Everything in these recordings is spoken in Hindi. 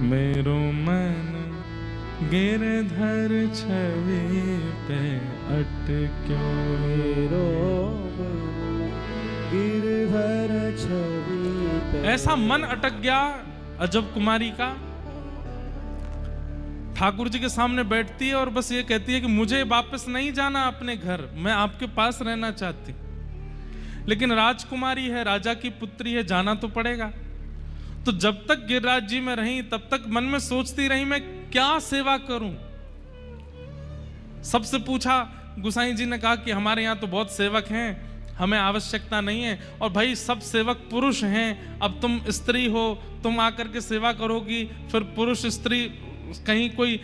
मेरो मन गिरधर छवि पे अटक्यो। मेरो गिरधर छवि पे। ऐसा मन अटक गया अजब कुमारी का। ठाकुर जी के सामने बैठती है और बस ये कहती है कि मुझे वापस नहीं जाना अपने घर, मैं आपके पास रहना चाहती। लेकिन राजकुमारी है, राजा की पुत्री है, जाना तो पड़ेगा। तो जब तक गिरिराज जी में रही तब तक मन में सोचती रही मैं क्या सेवा करूं। सबसे पूछा, गुसाई जी ने कहा कि हमारे यहाँ तो बहुत सेवक हैं, हमें आवश्यकता नहीं है। और भाई सब सेवक पुरुष हैं, अब तुम स्त्री हो, तुम आकर के सेवा करोगी, फिर पुरुष स्त्री कहीं कोई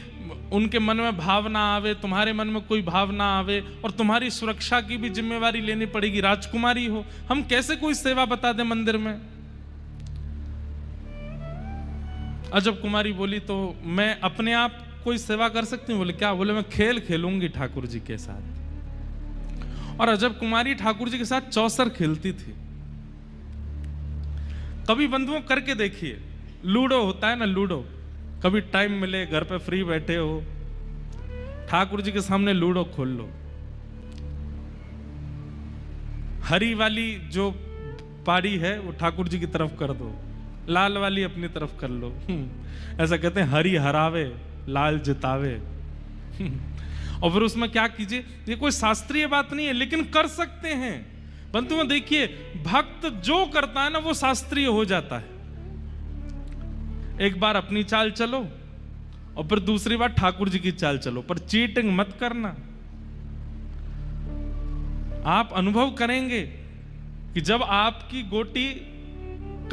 उनके मन में भाव ना आवे, तुम्हारे मन में कोई भाव ना आवे, और तुम्हारी सुरक्षा की भी जिम्मेवारी लेनी पड़ेगी। राजकुमारी हो, हम कैसे कोई सेवा बता दें मंदिर में। अजब कुमारी बोली तो मैं अपने आप कोई सेवा कर सकती हूँ। बोले क्या? बोले मैं खेल खेलूंगी ठाकुर जी के साथ। और अजब कुमारी ठाकुर जी के साथ चौसर खेलती थी। कभी बंधुओं करके देखिए, लूडो होता है ना, लूडो, कभी टाइम मिले, घर पे फ्री बैठे हो, ठाकुर जी के सामने लूडो खोल लो। हरी वाली जो पारी है वो ठाकुर जी की तरफ कर दो, लाल वाली अपनी तरफ कर लो। ऐसा कहते हैं हरी हरावे लाल जितावे। और फिर उसमें क्या कीजिए, ये कोई शास्त्रीय बात नहीं है लेकिन कर सकते हैं। बंधुओं देखिए, भक्त जो करता है ना वो शास्त्रीय हो जाता है। एक बार अपनी चाल चलो और फिर दूसरी बार ठाकुर जी की चाल चलो, पर चीटिंग मत करना। आप अनुभव करेंगे कि जब आपकी गोटी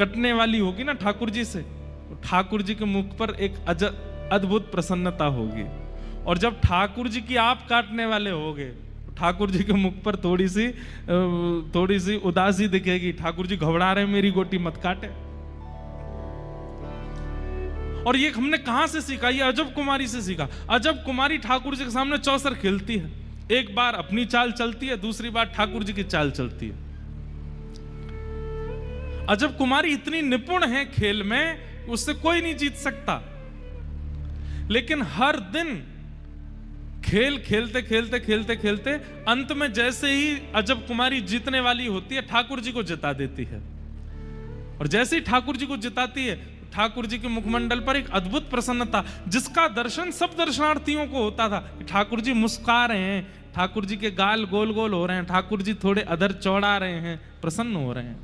कटने वाली होगी ना ठाकुर जी से, तो ठाकुर जी के मुख पर एक अद्भुत प्रसन्नता होगी। और जब ठाकुर जी की आप काटने वाले होगे तो ठाकुर जी के मुख पर थोड़ी सी उदासी दिखेगी। ठाकुर जी घबरा रहे, मेरी गोटी मत काटे। और ये हमने कहां से सीखा? ये अजब कुमारी से सीखा। अजब कुमारी ठाकुर जी के सामने चौसर खेलती है, एक बार अपनी चाल चलती है, दूसरी बार ठाकुर जी की चाल चलती है। अजब कुमारी इतनी निपुण है खेल में, उससे कोई नहीं जीत सकता। लेकिन हर दिन खेल खेलते खेलते खेलते खेलते अंत में जैसे ही अजब कुमारी जीतने वाली होती है, ठाकुर जी को जिता देती है। और जैसे ही ठाकुर जी को जिताती है, ठाकुर जी के मुखमंडल पर एक अद्भुत प्रसन्नता, जिसका दर्शन सब दर्शनार्थियों को होता था। ठाकुर जी मुस्कुरा रहे हैं, ठाकुर जी के गाल गोल गोल हो रहे हैं, ठाकुर जी थोड़े अधर चौड़ा रहे हैं, प्रसन्न हो रहे हैं।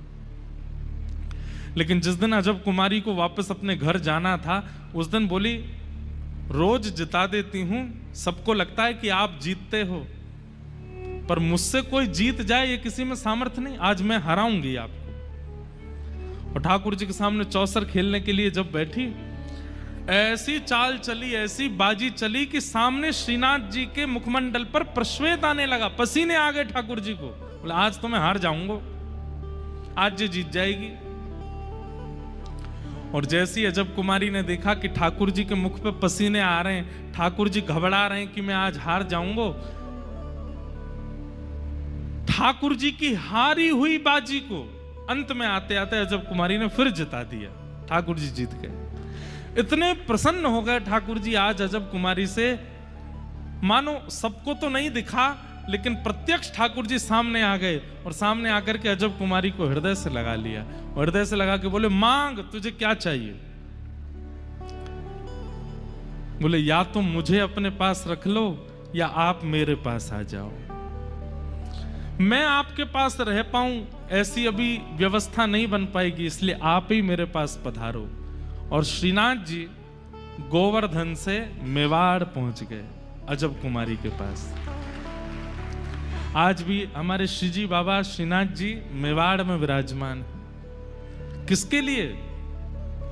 लेकिन जिस दिन अजब कुमारी को वापस अपने घर जाना था, उस दिन बोली रोज जिता देती हूं, सबको लगता है कि आप जीतते हो, पर मुझसे कोई जीत जाए ये किसी में सामर्थ्य नहीं, आज मैं हराऊंगी आपको। और ठाकुर जी के सामने चौसर खेलने के लिए जब बैठी, ऐसी चाल चली, ऐसी बाजी चली कि सामने श्रीनाथ जी के मुखमंडल पर प्रश्वेत आने लगा, पसीने आ गए ठाकुर जी को। बोले आज तो मैं हार जाऊंगा, आज ये जीत जाएगी। और जैसी अजब कुमारी ने देखा कि ठाकुर जी के मुख पे पसीने आ रहे हैं, ठाकुर जी घबरा रहे हैं कि मैं आज हार जाऊंगा, ठाकुर जी की हारी हुई बाजी को अंत में आते आते अजब कुमारी ने फिर जिता दिया। ठाकुर जी जीत गए। इतने प्रसन्न हो गए ठाकुर जी आज अजब कुमारी से, मानो सबको तो नहीं दिखा लेकिन प्रत्यक्ष ठाकुर जी सामने आ गए। और सामने आकर के अजब कुमारी को हृदय से लगा लिया, हृदय से लगा के बोले मांग, तुझे क्या चाहिए? बोले या तुम मुझे अपने पास रख लो या आप मेरे पास आ जाओ। मैं आपके पास रह पाऊं ऐसी अभी व्यवस्था नहीं बन पाएगी, इसलिए आप ही मेरे पास पधारो। और श्रीनाथ जी गोवर्धन से मेवाड़ पहुंच गए अजब कुमारी के पास। आज भी हमारे श्रीजी बाबा श्रीनाथ जी मेवाड़ में विराजमान है। किसके लिए?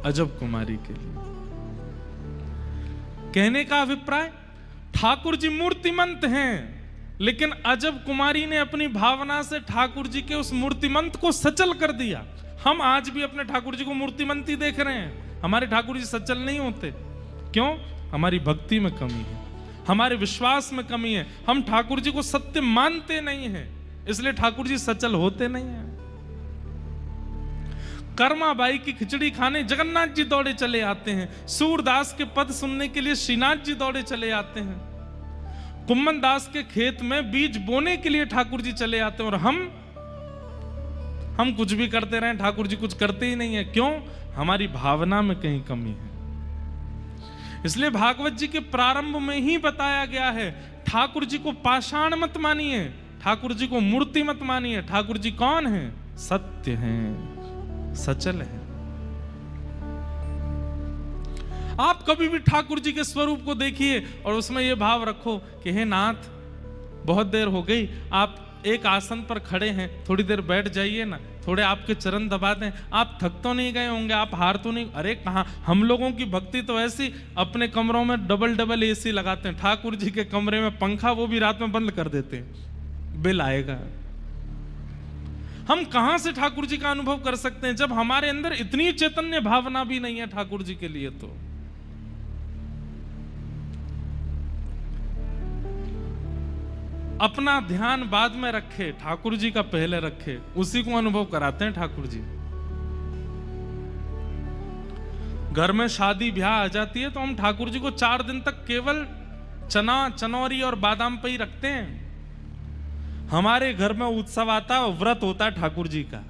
अजब कुमारी के लिए। कहने का अभिप्राय, ठाकुर जी मूर्तिमंत हैं, लेकिन अजब कुमारी ने अपनी भावना से ठाकुर जी के उस मूर्तिमंत को सचल कर दिया। हम आज भी अपने ठाकुर जी को मूर्तिमंत ही देख रहे हैं, हमारे ठाकुर जी सचल नहीं होते। क्यों? हमारी भक्ति में कमी है, हमारे विश्वास में कमी है, हम ठाकुर जी को सत्य मानते नहीं हैं, इसलिए ठाकुर जी सचल होते नहीं हैं। कर्माबाई की खिचड़ी खाने जगन्नाथ जी दौड़े चले आते हैं। सूरदास के पद सुनने के लिए श्रीनाथ जी दौड़े चले आते हैं। कुम्मन दास के खेत में बीज बोने के लिए ठाकुर जी चले आते हैं। और हम कुछ भी करते रहे, ठाकुर जी कुछ करते ही नहीं है। क्यों? हमारी भावना में कहीं कमी है। इसलिए भागवत जी के प्रारंभ में ही बताया गया है, ठाकुर जी को पाषाण मत मानिए, ठाकुर जी को मूर्ति मत मानिए। ठाकुर जी कौन है? सत्य हैं, सचल है। आप कभी भी ठाकुर जी के स्वरूप को देखिए और उसमें यह भाव रखो कि हे नाथ, बहुत देर हो गई, आप एक आसन पर खड़े हैं, थोड़ी देर बैठ जाइए ना, थोड़े आपके चरण दबा दें। आप थक तो नहीं गए होंगे, आप हार तो नहीं? अरे कहाँ, हम लोगों की भक्ति तो ऐसी, अपने कमरों में डबल डबल एसी लगाते हैं। ठाकुर जी के कमरे में पंखा वो भी रात में बंद कर देते हैं, बिल आएगा। हम कहां से ठाकुर जी का अनुभव कर सकते हैं जब हमारे अंदर इतनी चैतन्य भावना भी नहीं है ठाकुर जी के लिए? तो अपना ध्यान बाद में रखे, ठाकुर जी का पहले रखे, उसी को अनुभव कराते हैं ठाकुर जी। घर में शादी ब्याह आ जाती है तो हम ठाकुर जी को 4 दिन तक केवल चना, चनौरी और बादाम पे ही रखते हैं। हमारे घर में उत्सव आता है, व्रत होता है ठाकुर जी का।